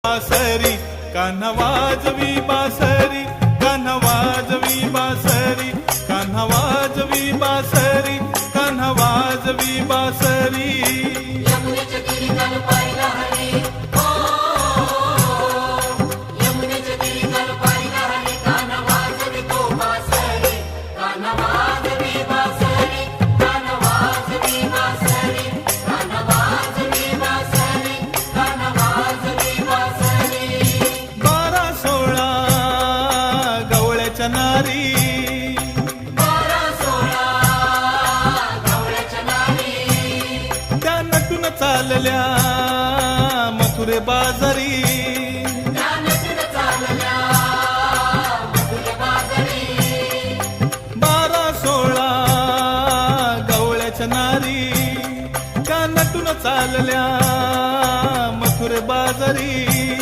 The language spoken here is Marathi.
बासरी कान्हा वाजवी बासरी, कान्हा वाजवी बासरी, कान्हा वाजवी बासरी, कान्हा वाजवी बासरी। यमुनेच्या तीरी काल पाहिला हरी, हो यमुनेच्या तीरी काल पाहिला हरी, कान्हा वाजवी तो बासरी, कान्हा वाजवी बासरी, कान्हा वाजवी बासरी, कान्हा वाजवी बासरी, कान्हा वाजवी बासरी। 12-16 गवळ्याच्या नारी, 12-16 गवळ्याच्या नारी, त्या नटून चालल्या मथुरे बाजारी,